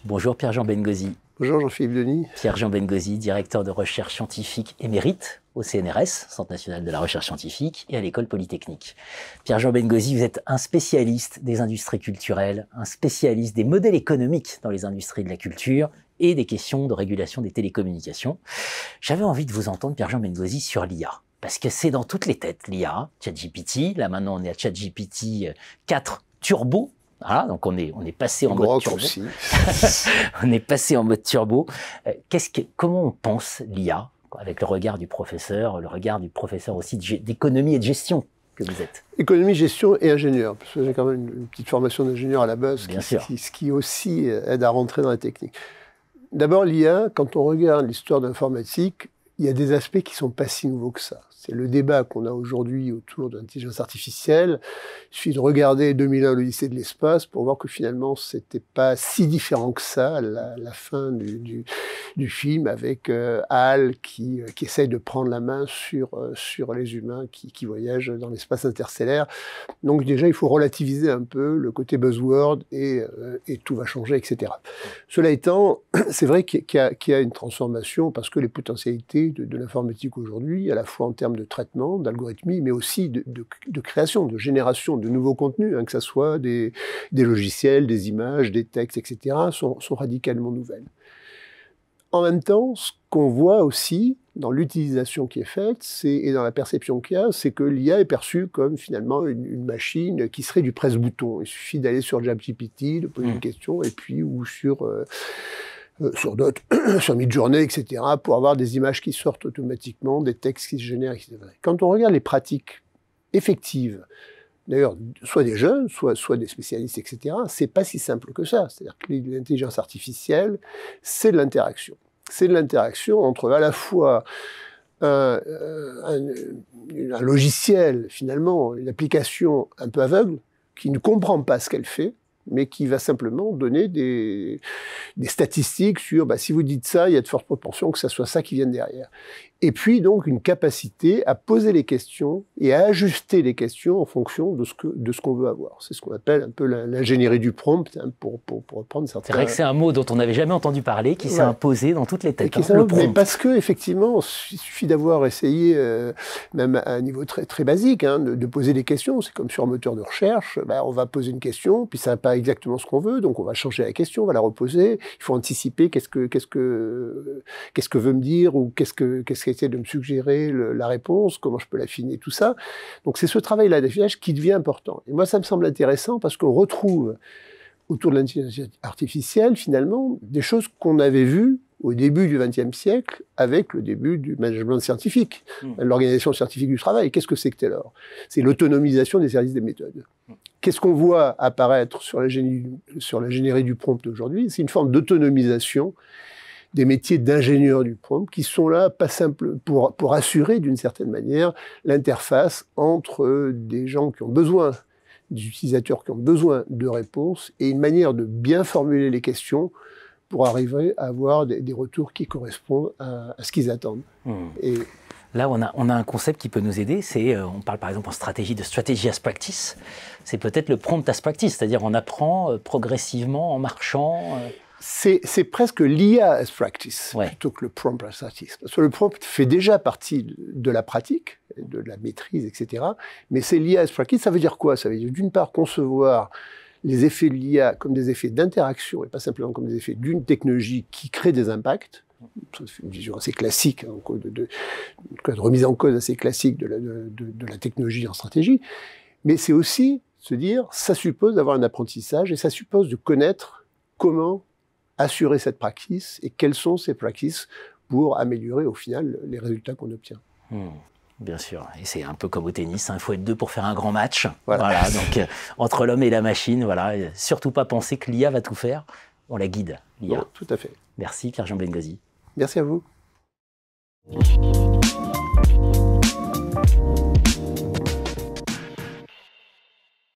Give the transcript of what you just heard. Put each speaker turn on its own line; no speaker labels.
Bonjour Pierre-Jean Bengozi.
Bonjour Jean-Philippe Denis.
Pierre-Jean Bengozi, directeur de recherche scientifique émérite au CNRS, Centre national de la recherche scientifique, et à l'École polytechnique. Pierre-Jean Bengozi, vous êtes un spécialiste des industries culturelles, un spécialiste des modèles économiques dans les industries de la culture et des questions de régulation des télécommunications. J'avais envie de vous entendre, Pierre-Jean Bengozi, sur l'IA. Parce que c'est dans toutes les têtes, l'IA, ChatGPT. Là maintenant, on est à ChatGPT 4 Turbo. Voilà, donc on est passé en mode turbo. Aussi. On est passé en mode turbo. Comment on pense l'IA avec le regard du professeur aussi d'économie et de gestion que vous êtes?
Économie, gestion et ingénieur, parce que j'ai quand même une petite formation d'ingénieur à la base, ce qui aussi aide à rentrer dans la technique. D'abord, l'IA, quand on regarde l'histoire de l'informatique, il y a des aspects qui ne sont pas si nouveaux que ça. C'est le débat qu'on a aujourd'hui autour de l'intelligence artificielle. Il suffit de regarder 2001, l'Odyssée de l'espace, pour voir que finalement, c'était pas si différent que ça, la fin du film, avec HAL qui essaye de prendre la main sur les humains qui voyagent dans l'espace interstellaire. Donc déjà, il faut relativiser un peu le côté buzzword et tout va changer, etc. Cela étant, c'est vrai qu'il y a une transformation parce que les potentialités de l'informatique aujourd'hui, à la fois en termes de traitement, d'algorithmie, mais aussi de création, de génération de nouveaux contenus, que ce soit des logiciels, des images, des textes, etc., sont radicalement nouvelles. En même temps, ce qu'on voit aussi dans l'utilisation qui est faite et dans la perception qu'il y a, c'est que l'IA est perçue comme finalement une machine qui serait du presse-bouton. Il suffit d'aller sur ChatGPT, de poser une question, et puis ou sur d'autres, sur Midjourney, etc., pour avoir des images qui sortent automatiquement, des textes qui se génèrent, etc. Quand on regarde les pratiques effectives, d'ailleurs, soit des jeunes, soit des spécialistes, etc., c'est pas si simple que ça. C'est-à-dire que l'intelligence artificielle, c'est de l'interaction. C'est de l'interaction entre à la fois un logiciel, finalement, une application un peu aveugle, qui ne comprend pas ce qu'elle fait, mais qui va simplement donner des statistiques sur si vous dites ça, il y a de fortes propensions que ça soit ça qui vienne derrière. Et puis donc une capacité à poser les questions et à ajuster les questions en fonction de ce qu'on veut avoir. C'est ce qu'on appelle un peu l'ingénierie du prompt, pour reprendre certains...
C'est vrai que c'est un mot dont on n'avait jamais entendu parler, qui s'est imposé dans toutes les têtes.
Mais parce que effectivement, il suffit d'avoir essayé, même à un niveau très, très basique, de poser des questions. C'est comme sur un moteur de recherche, on va poser une question, puis ça n'a pas exactement ce qu'on veut, donc on va changer la question, on va la reposer. Il faut anticiper qu'est-ce que veut me dire, ou qu'est-ce qui essaie de me suggérer la réponse, comment je peux l'affiner, tout ça. Donc c'est ce travail-là d'affinage qui devient important. Et moi, ça me semble intéressant parce qu'on retrouve autour de l'intelligence artificielle, finalement, des choses qu'on avait vues au début du XXe siècle avec le début du management scientifique, l'organisation scientifique du travail. Qu'est-ce que c'est que Taylor? C'est l'autonomisation des services des méthodes. Qu'est-ce qu'on voit apparaître sur l'ingénierie du prompt aujourd'hui? C'est une forme d'autonomisation des métiers d'ingénieur du prompt qui sont là, pas simple, pour assurer d'une certaine manière l'interface entre des gens qui ont besoin, des utilisateurs qui ont besoin de réponses et une manière de bien formuler les questions pour arriver à avoir des retours qui correspondent à ce qu'ils attendent. Et
là, on a un concept qui peut nous aider, on parle par exemple en stratégie de strategy as practice, c'est peut-être le prompt as practice, c'est-à-dire on apprend progressivement en marchant.
C'est presque l'IA as practice, plutôt que le prompt as practice. Parce que le prompt fait déjà partie de la pratique, de la maîtrise, etc. Mais c'est l'IA as practice, ça veut dire quoi? Ça veut dire d'une part concevoir les effets de l'IA comme des effets d'interaction et pas simplement comme des effets d'une technologie qui crée des impacts. C'est une vision assez classique, de remise en cause assez classique de la technologie en stratégie. Mais c'est aussi se dire, ça suppose d'avoir un apprentissage et ça suppose de connaître comment assurer cette pratique et quelles sont ces pratiques pour améliorer au final les résultats qu'on obtient.
Bien sûr, et c'est un peu comme au tennis, il faut être deux pour faire un grand match. Voilà donc entre l'homme et la machine, surtout pas penser que l'IA va tout faire, on la guide, l'IA.
Tout à fait.
Merci Pierre-Jean Bengozi.
Merci à vous.